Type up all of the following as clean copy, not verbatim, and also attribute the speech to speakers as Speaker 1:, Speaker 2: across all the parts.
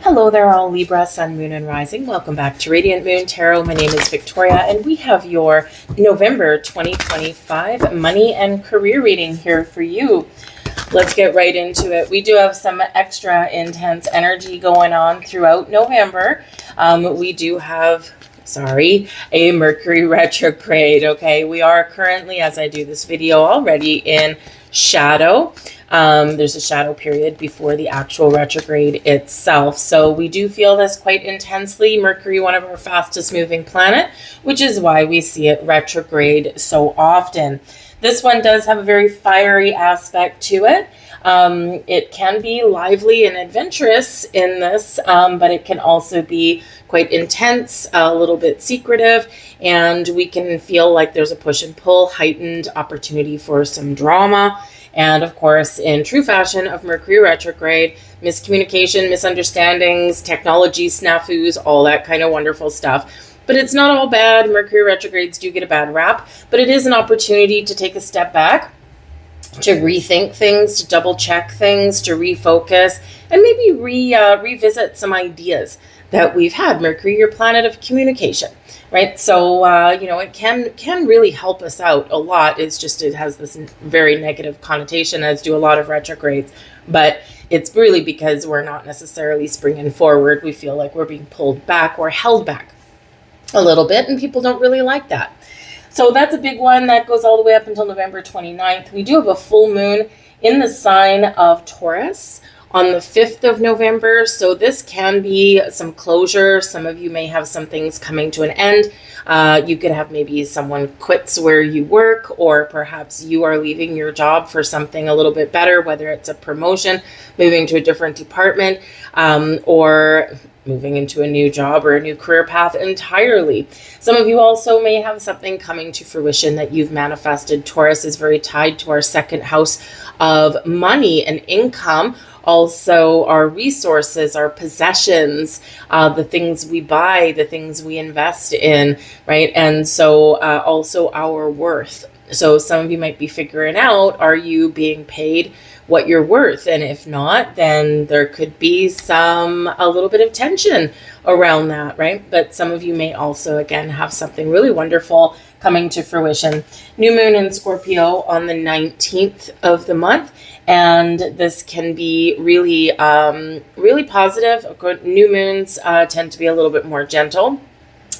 Speaker 1: Hello there, all Libra, Sun, Moon, and Rising. Welcome back to Radiant Moon Tarot. My name is Victoria, and we have your November 2025 money and career reading here for you. Let's get right into it. We do have some extra intense energy going on throughout November. We do have a Mercury retrograde, okay? We are currently, as I do this video, already in shadow. There's a shadow period before the actual retrograde itself. So we do feel this quite intensely. Mercury, one of our fastest moving planet, which is why we see it retrograde so often. This one does have a very fiery aspect to it. It can be lively and adventurous in this, but it can also be quite intense, a little bit secretive, and we can feel like there's a push and pull, heightened opportunity for some drama. And of course, in true fashion of Mercury retrograde, miscommunication, misunderstandings, technology snafus, all that kind of wonderful stuff. But it's not all bad. Mercury retrogrades do get a bad rap, but it is an opportunity to take a step back, to rethink things, to double check things, to refocus, and maybe revisit some ideas that we've had. Mercury, your planet of communication, right? So, it can really help us out a lot. It's just, it has this very negative connotation, as do a lot of retrogrades, but it's really because we're not necessarily springing forward. We feel like we're being pulled back or held back a little bit, and people don't really like that. So that's a big one that goes all the way up until November 29th. We do have a full moon in the sign of Taurus on the 5th of November. So this can be some closure. Some of you may have some things coming to an end. You could have maybe someone quits where you work, or perhaps you are leaving your job for something a little bit better, whether it's a promotion, moving to a different department, or moving into a new job or a new career path entirely. Some of you also may have something coming to fruition that you've manifested. Taurus is very tied to our second house of money and income. Also, our resources, our possessions, the things we buy, the things we invest in, right? And so also our worth. So some of you might be figuring out, are you being paid what you're worth? And if not, then there could be a little bit of tension around that, right? But some of you may also, again, have something really wonderful coming to fruition. New moon in Scorpio on the 19th of the month. And this can be really, really positive. New moons tend to be a little bit more gentle.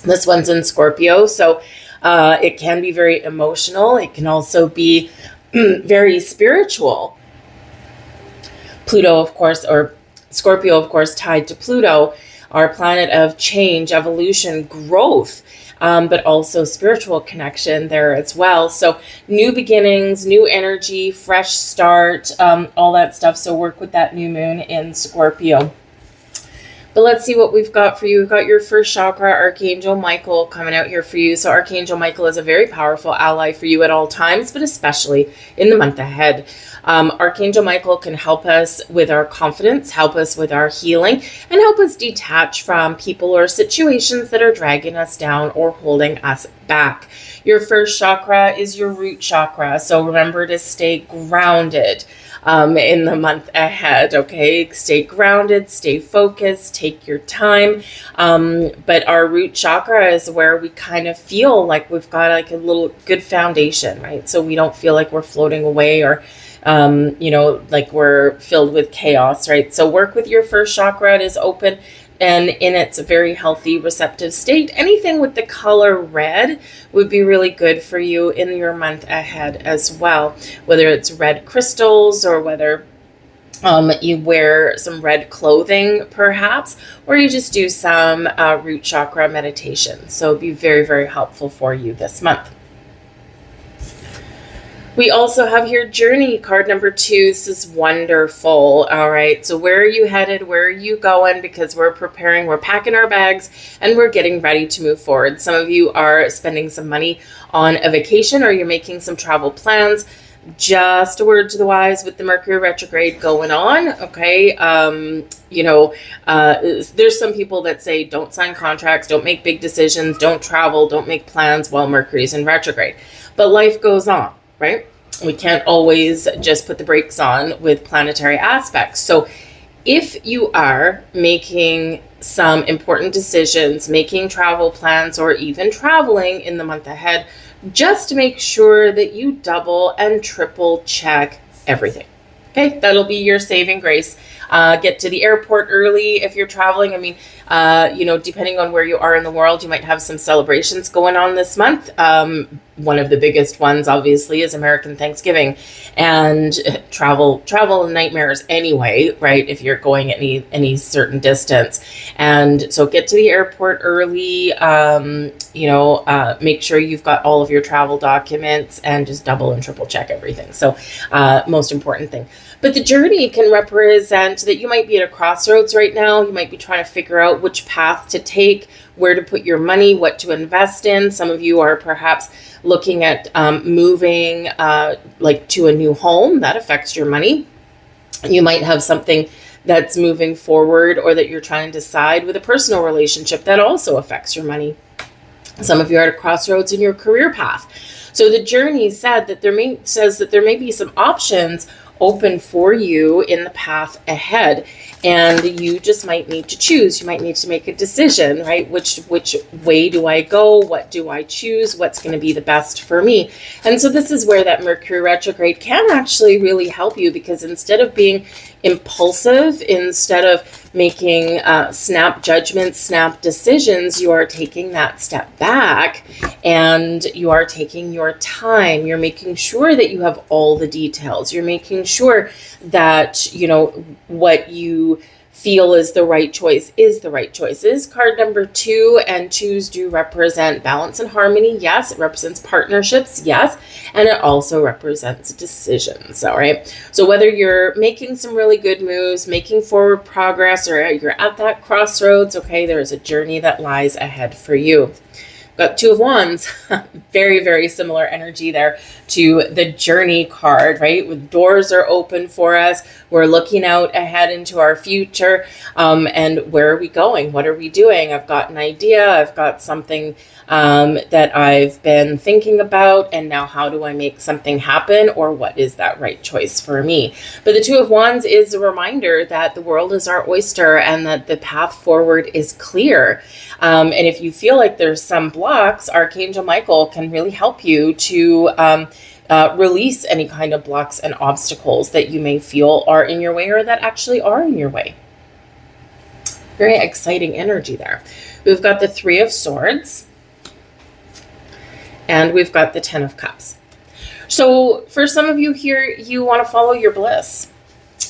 Speaker 1: This one's in Scorpio, so it can be very emotional. It can also be very spiritual. Pluto, of course, or Scorpio, of course, tied to Pluto, our planet of change, evolution, growth, but also spiritual connection there as well. So new beginnings, new energy, fresh start, all that stuff. So work with that new moon in Scorpio. But let's see what we've got for you. We've got your first chakra, Archangel Michael, coming out here for you. So Archangel Michael is a very powerful ally for you at all times, but especially in the month ahead. Archangel Michael can help us with our confidence, help us with our healing, and help us detach from people or situations that are dragging us down or holding us back. Your first chakra is your root chakra. So remember to stay grounded in the month ahead, okay? Stay grounded, stay focused, take your time. But our root chakra is where we kind of feel like we've got like a little good foundation, right? So we don't feel like we're floating away or like we're filled with chaos, right? So work with your first chakra. It is open and in its very healthy, receptive state. Anything with the color red would be really good for you in your month ahead as well. Whether it's red crystals or whether you wear some red clothing perhaps, or you just do some root chakra meditation. So it'd be very, very helpful for you this month. We also have here Journey, card number 2. This is wonderful. All right. So where are you headed? Where are you going? Because we're preparing, we're packing our bags, and we're getting ready to move forward. Some of you are spending some money on a vacation, or you're making some travel plans. Just a word to the wise with the Mercury retrograde going on. Okay. There's some people that say don't sign contracts, don't make big decisions, don't travel, don't make plans while Mercury's in retrograde. But life goes on. Right? We can't always just put the brakes on with planetary aspects. So If you are making some important decisions, making travel plans, or even traveling in the month ahead, just make sure that you double and triple check everything. Okay, that'll be your saving grace. Get to the airport early if you're traveling. I mean, depending on where you are in the world, you might have some celebrations going on this month. One of the biggest ones, obviously, is American Thanksgiving, and travel nightmares anyway, right? If you're going any certain distance, and so get to the airport early. Make sure you've got all of your travel documents, and just double and triple check everything. So, most important thing. But the journey can represent that you might be at a crossroads right now. You might be trying to figure out which path to take, where to put your money, what to invest in. Some of you are perhaps looking at moving to a new home. That affects your money. You might have something that's moving forward, or that you're trying to decide with a personal relationship that also affects your money. Some of you are at a crossroads in your career path. So the journey says that there may be some options open for you in the path ahead, and you just might need to choose. You might need to make a decision, right? Which way do I go? What do I choose? What's going to be the best for me? And so this is where that Mercury retrograde can actually really help you, because instead of being impulsive, instead of making snap judgments, snap decisions, you are taking that step back, and you are taking your time. You're making sure that you have all the details. You're making sure that, what you feel is the right choice is the right choice. It is card number 2, and 2s do represent balance and harmony. Yes, it represents partnerships. Yes, and it also represents decisions. All right. So whether you're making some really good moves, making forward progress, or you're at that crossroads, okay, there is a journey that lies ahead for you. Got 2 of Wands, very, very similar energy there to the journey card, right? With doors are open for us. We're looking out ahead into our future. And where are we going? What are we doing? I've got an idea. I've got something that I've been thinking about. And now how do I make something happen? Or what is that right choice for me? But the 2 of Wands is a reminder that the world is our oyster, and that the path forward is clear. And if you feel like there's some blocks, Archangel Michael can really help you to release any kind of blocks and obstacles that you may feel are in your way, or that actually are in your way. Very exciting energy there. We've got the 3 of Swords, and we've got the 10 of Cups. So for some of you here, you want to follow your bliss.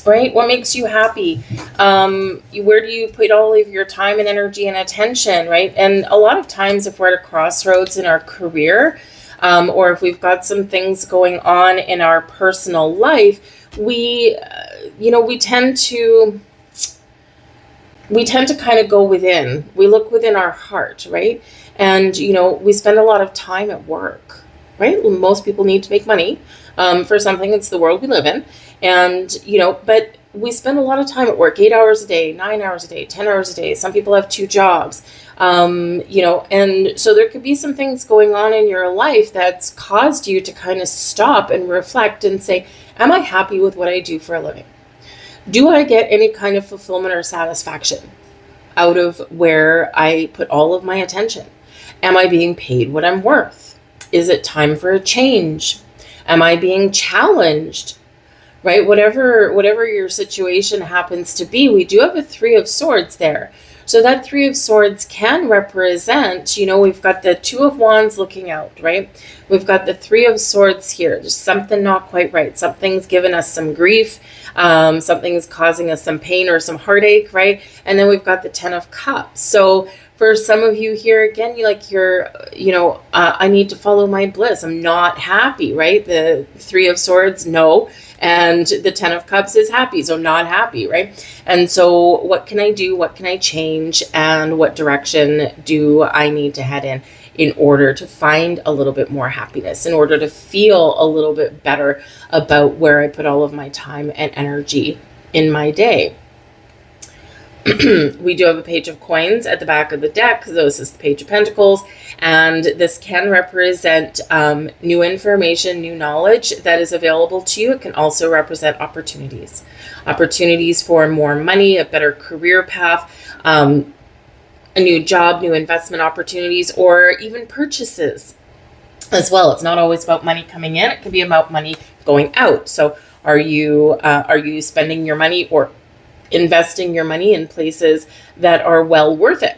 Speaker 1: Right? What makes you happy? Where do you put all of your time and energy and attention, right? And a lot of times if we're at a crossroads in our career, or if we've got some things going on in our personal life, we tend to kind of go within. We look within our heart, right? And, we spend a lot of time at work, right? Most people need to make money for something. It's the world we live in. And, but we spend a lot of time at work, 8 hours a day, 9 hours a day, 10 hours a day. Some people have 2 jobs, and so there could be some things going on in your life that's caused you to kind of stop and reflect and say, am I happy with what I do for a living? Do I get any kind of fulfillment or satisfaction out of where I put all of my attention? Am I being paid what I'm worth? Is it time for a change? Am I being challenged? Right? Whatever your situation happens to be, we do have a 3 of Swords there. So that 3 of Swords can represent, we've got the 2 of Wands looking out, right? We've got the 3 of Swords here. Just something not quite right. Something's given us some grief. Something's causing us some pain or some heartache, right? And then we've got the 10 of Cups. So for some of you here, again, I need to follow my bliss. I'm not happy, right? The 3 of Swords, no. And the 10 of Cups is happy, so not happy, right? And so what can I do? What can I change? And what direction do I need to head in order to find a little bit more happiness, in order to feel a little bit better about where I put all of my time and energy in my day? We do have a Page of Coins at the back of the deck. This is the Page of Pentacles, and this can represent new information, new knowledge that is available to you. It can also represent opportunities. Opportunities for more money, a better career path, a new job, new investment opportunities, or even purchases as well. It's not always about money coming in. It can be about money going out. So are you spending your money or investing your money in places that are well worth it,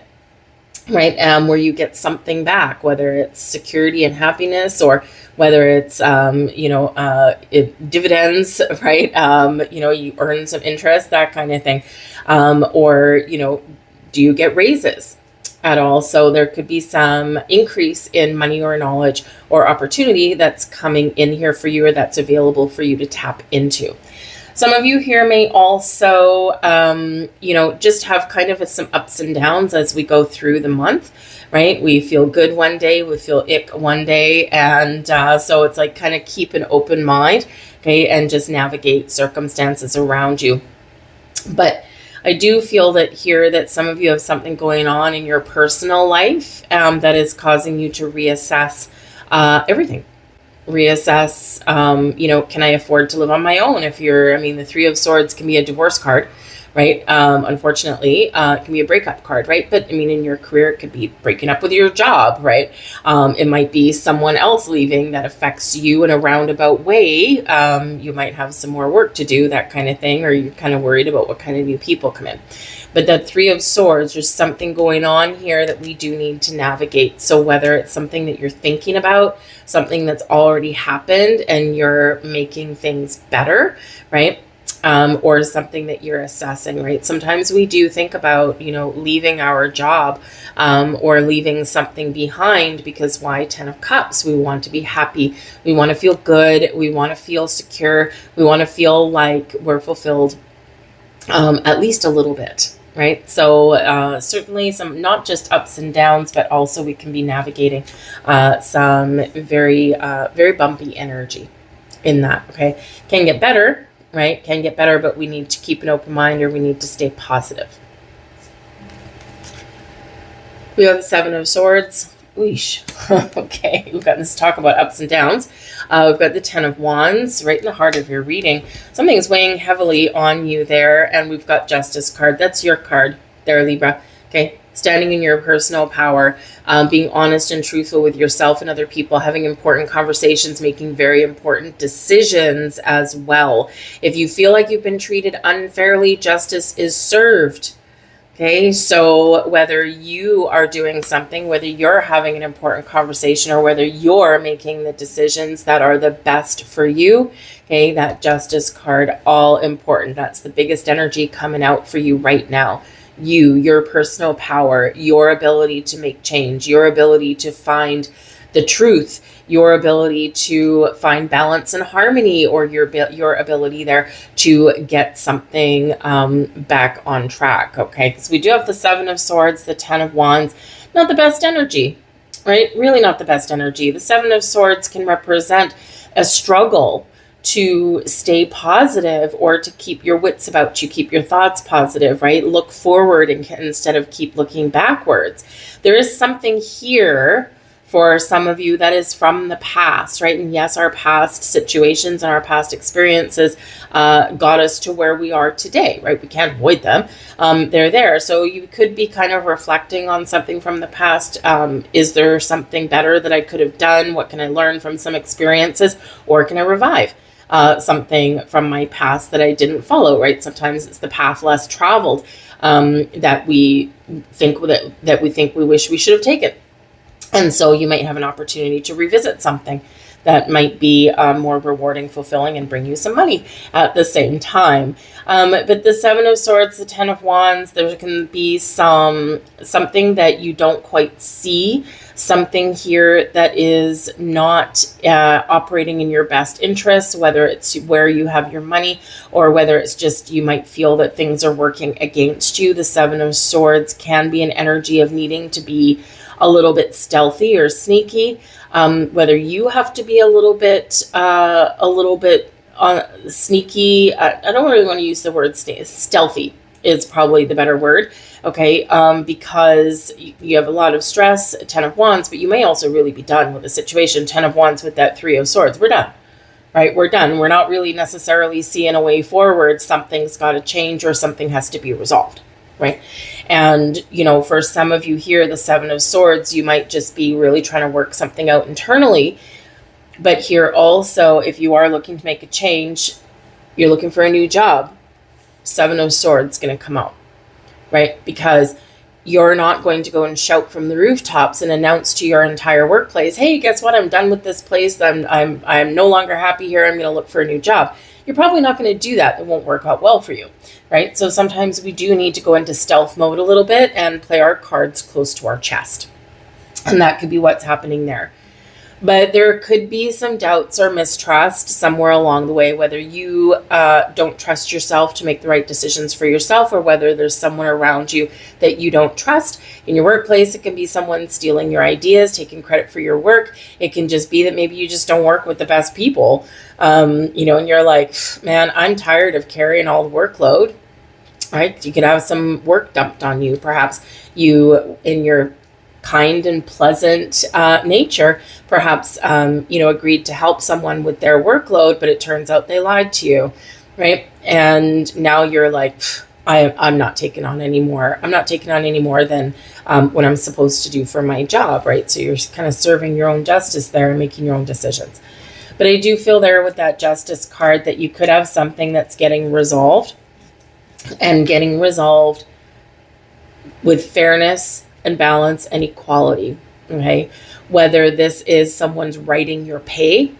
Speaker 1: right? Where you get something back, whether it's security and happiness, or whether it's, dividends, right? You earn some interest, that kind of thing. Or, do you get raises at all? So there could be some increase in money or knowledge or opportunity that's coming in here for you, or that's available for you to tap into. Some of you here may also, just have kind of some ups and downs as we go through the month, right? We feel good one day, we feel ick one day. And so it's like kind of keep an open mind, okay, and just navigate circumstances around you. But I do feel that here that some of you have something going on in your personal life that is causing you to reassess everything. Reassess, can I afford to live on my own? The Three of Swords can be a divorce card, right? Unfortunately, it can be a breakup card, right? But in your career, it could be breaking up with your job, right? It might be someone else leaving that affects you in a roundabout way. You might have some more work to do, that kind of thing, or you're kind of worried about what kind of new people come in. But the Three of Swords, there's something going on here that we do need to navigate. So whether it's something that you're thinking about, something that's already happened and you're making things better, right? Or something that you're assessing, right? Sometimes we do think about, leaving our job or leaving something behind because why? 10 of Cups. We want to be happy. We want to feel good. We want to feel secure. We want to feel like we're fulfilled at least a little bit. Right. So certainly some, not just ups and downs, but also we can be navigating some very, very bumpy energy in that. OK, can get better. Right. Can get better. But we need to keep an open mind, or we need to stay positive. We have the Seven of Swords. Oosh. Okay, we've got this talk about ups and downs. We've got the 10 of Wands right in the heart of your reading. Something is weighing heavily on you there, and we've got Justice card. That's your card there, Libra. Okay, standing in your personal power, being honest and truthful with yourself and other people, having important conversations, making very important decisions as well. If you feel like you've been treated unfairly, justice is served. Okay, so whether you are doing something, whether you're having an important conversation, or whether you're making the decisions that are the best for you, okay, that Justice card, all important. That's the biggest energy coming out for you right now. Your personal power, your ability to make change, your ability to find the truth, your ability to find balance and harmony, or your ability there to get something back on track. Okay, because we do have the Seven of Swords, the 10 of Wands, not the best energy, right? Really not the best energy. The Seven of Swords can represent a struggle to stay positive, or to keep your wits about you, keep your thoughts positive, right? Look forward instead of keep looking backwards. There is something here for some of you that is from the past, right? And yes, our past situations and our past experiences got us to where we are today, right? We can't avoid them. They're there. So you could be kind of reflecting on something from the past. Is there something better that I could have done? What can I learn from some experiences? Or can I revive something from my past that I didn't follow, right? Sometimes it's the path less traveled that we think we wish we should have taken. And so you might have an opportunity to revisit something that might be more rewarding, fulfilling, and bring you some money at the same time. But the Seven of Swords, the 10 of Wands, there can be something that you don't quite see, something here that is not operating in your best interest, whether it's where you have your money, or whether it's just you might feel that things are working against you. The Seven of Swords can be an energy of needing to be a little bit stealthy or sneaky, whether you have to be a little bit sneaky. I don't really want to use the word stealthy, is probably the better word. Okay, because you have a lot of stress, 10 of Wands, but you may also really be done with the situation. 10 of Wands with that 3 of Swords. We're done, right? We're done. We're not really necessarily seeing a way forward. Something's got to change or something has to be resolved, right? And, you know, for some of you here, the 7 of Swords, you might just be really trying to work something out internally. But here also, if you are looking to make a change, you're looking for a new job, 7 of Swords going to come out, right? Because you're not going to go and shout from the rooftops and announce to your entire workplace, hey, guess what? I'm done with this place. I'm no longer happy here. I'm going to look for a new job. You're probably not going to do that. It won't work out well for you, right? So sometimes we do need to go into stealth mode a little bit and play our cards close to our chest. And that could be what's happening there. But there could be some doubts or mistrust somewhere along the way, whether you don't trust yourself to make the right decisions for yourself, or whether there's someone around you that you don't trust. In your workplace, it can be someone stealing your ideas, taking credit for your work. It can just be that maybe you just don't work with the best people, you know, and you're like, man, I'm tired of carrying all the workload, right? You could have some work dumped on you. Perhaps you, in your kind and pleasant nature, perhaps, you know, agreed to help someone with their workload, but it turns out they lied to you, right? And now you're like, I'm not taking on any more. I'm not taking on any more than what I'm supposed to do for my job, right? So you're kind of serving your own justice there and making your own decisions. But I do feel there with that Justice card that you could have something that's getting resolved, and getting resolved with fairness and balance and equality, okay? Whether this is someone's writing your pay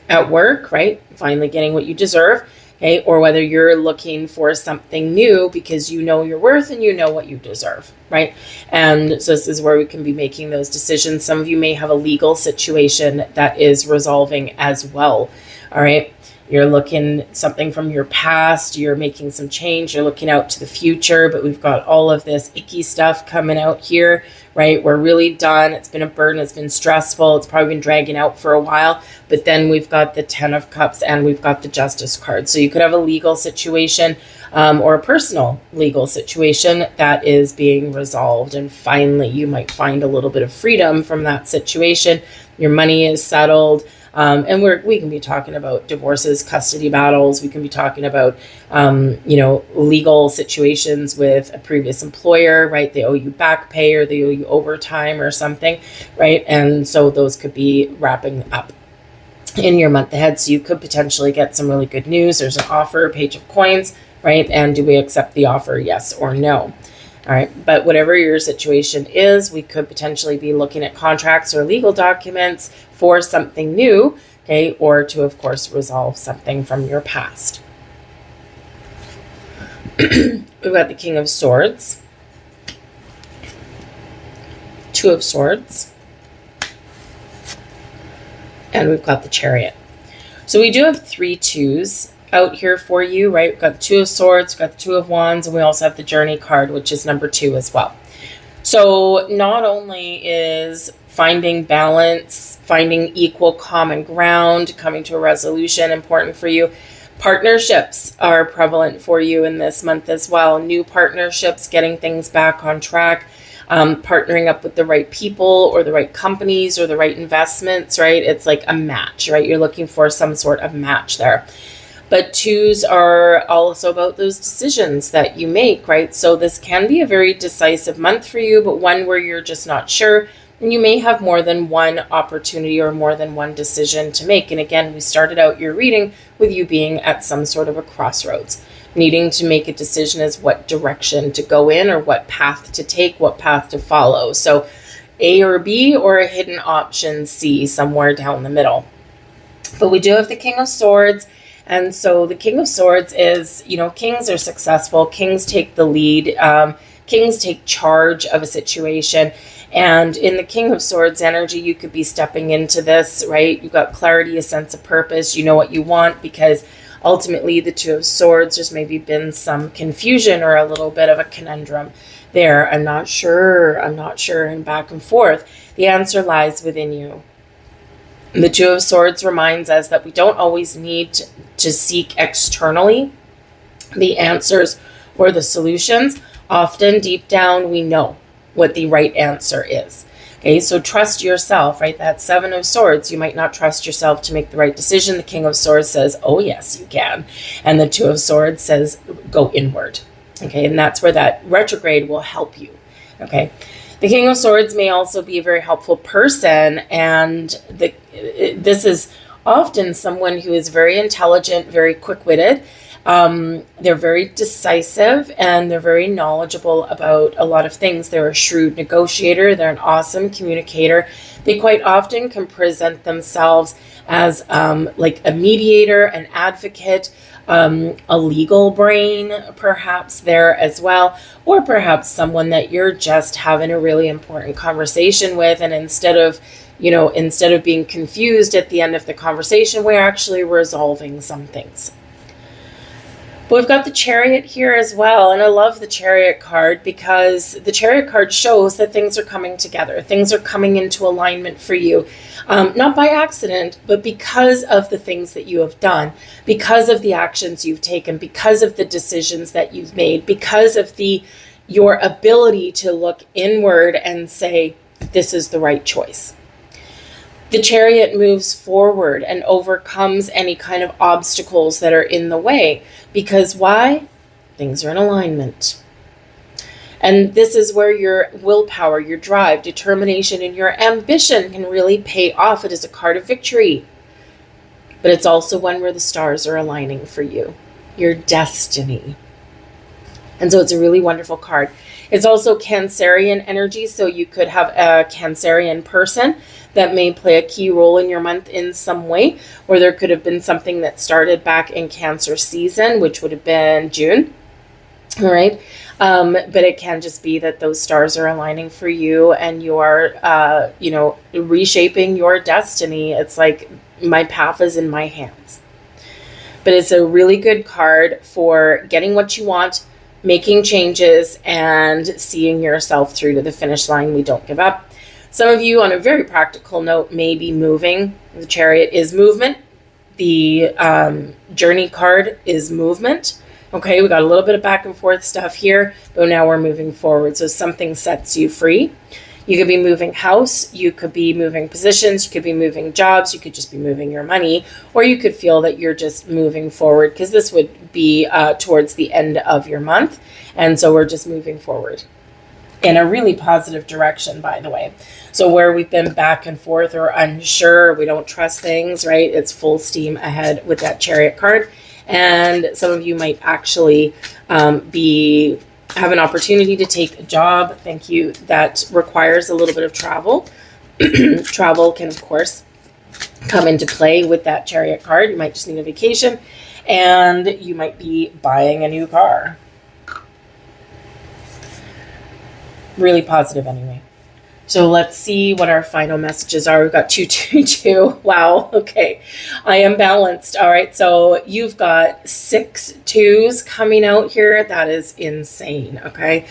Speaker 1: at work, right? Finally getting what you deserve, okay? Or whether you're looking for something new because you know your worth and you know what you deserve, right? And so this is where we can be making those decisions. Some of you may have a legal situation that is resolving as well, all right? You're looking something from your past, you're making some change, you're looking out to the future, but we've got all of this icky stuff coming out here, right? We're really done. It's been a burden. It's been stressful. It's probably been dragging out for a while, but then we've got the 10 of Cups and we've got the Justice card. So you could have a legal situation or a personal legal situation that is being resolved. And finally, you might find a little bit of freedom from that situation. Your money is settled. And we can be talking about divorces, custody battles. We can be talking about, you know, legal situations with a previous employer, right? They owe you back pay or they owe you overtime or something, right? And so those could be wrapping up in your month ahead. So you could potentially get some really good news. There's an offer, Page of Coins, right? And do we accept the offer? Yes or no? All right. But whatever your situation is, we could potentially be looking at contracts or legal documents for something new, okay, or to, of course, resolve something from your past. We've got the King of Swords, 2 of Swords, and we've got the Chariot. So we do have 3 2s out here for you, right? We've got the 2 of Swords, we've got the 2 of Wands, and we also have the Journey card, which is number 2 as well. So not only is finding balance, finding equal common ground, coming to a resolution important for you, partnerships are prevalent for you in this month as well. New partnerships, getting things back on track, partnering up with the right people or the right companies or the right investments, right? It's like a match, right? You're looking for some sort of match there. But 2s are also about those decisions that you make, right? So this can be a very decisive month for you, but one where you're just not sure. And you may have more than one opportunity or more than one decision to make. And again, we started out your reading with you being at some sort of a crossroads, needing to make a decision as what direction to go in or what path to take, what path to follow. So A or B or a hidden option C somewhere down the middle. But we do have the King of Swords. And so the King of Swords is, you know, kings are successful. Kings take the lead. Kings take charge of a situation. And in the King of Swords energy, you could be stepping into this, right? You've got clarity, a sense of purpose. You know what you want because ultimately the 2 of Swords, there's maybe been some confusion or a little bit of a conundrum there. I'm not sure, and back and forth. The answer lies within you. The 2 of Swords reminds us that we don't always need to seek externally the answers or the solutions, often deep down we know what the right answer is. Okay, so trust yourself, right? That Seven of Swords, you might not trust yourself to make the right decision. The King of Swords says, oh yes, you can. And the Two of Swords says, go inward. Okay, and that's where that retrograde will help you. Okay, the King of Swords may also be a very helpful person, and this is often someone who is very intelligent, very quick-witted. They're very decisive, and they're very knowledgeable about a lot of things. They're a shrewd negotiator. They're an awesome communicator. They quite often can present themselves as like a mediator, an advocate, a legal brain, perhaps there as well, or perhaps someone that you're just having a really important conversation with, and instead of being confused at the end of the conversation, we're actually resolving some things. But we've got the Chariot here as well, and I love the Chariot card because the Chariot card shows that things are coming together. Things are coming into alignment for you, not by accident, but because of the things that you have done, because of the actions you've taken, because of the decisions that you've made, because of your ability to look inward and say, this is the right choice. The Chariot moves forward and overcomes any kind of obstacles that are in the way. Because why? Things are in alignment. And this is where your willpower, your drive, determination, and your ambition can really pay off. It is a card of victory. But it's also one where the stars are aligning for you. Your destiny. And so it's a really wonderful card. It's also Cancerian energy, so you could have a Cancerian person that may play a key role in your month in some way, or there could have been something that started back in Cancer season, which would have been June. All right. But it can just be that those stars are aligning for you and you are, reshaping your destiny. It's like my path is in my hands. But it's a really good card for getting what you want, making changes, and seeing yourself through to the finish line. We don't give up. Some of you, on a very practical note, may be moving. The Chariot is movement. The Journey card is movement. Okay, we got a little bit of back and forth stuff here, but now we're moving forward. So something sets you free. You could be moving house, you could be moving positions, you could be moving jobs, you could just be moving your money, or you could feel that you're just moving forward because this would be towards the end of your month. And so we're just moving forward in a really positive direction, by the way. So where we've been back and forth or unsure, we don't trust things, right? It's full steam ahead with that Chariot card. And some of you might actually have an opportunity to take a job, thank you, that requires a little bit of travel. Travel can, of course, come into play with that Chariot card. You might just need a vacation, and you might be buying a new car. Really positive anyway. So let's see what our final messages are. We've got 222. Wow. Okay. I am balanced. All right. So you've got 6 2s coming out here. That is insane. Okay.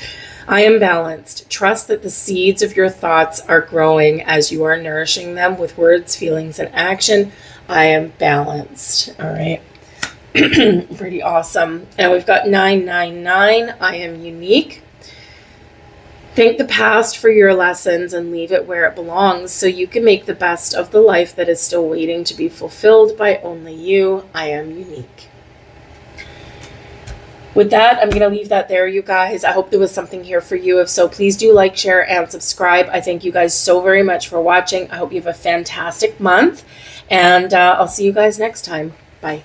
Speaker 1: I am balanced. Trust that the seeds of your thoughts are growing as you are nourishing them with words, feelings, and action. I am balanced. All right. Pretty awesome. And we've got 999. I am unique. Thank the past for your lessons and leave it where it belongs so you can make the best of the life that is still waiting to be fulfilled by only you. I am unique. With that, I'm going to leave that there, you guys. I hope there was something here for you. If so, please do like, share, and subscribe. I thank you guys so very much for watching. I hope you have a fantastic month, and I'll see you guys next time. Bye.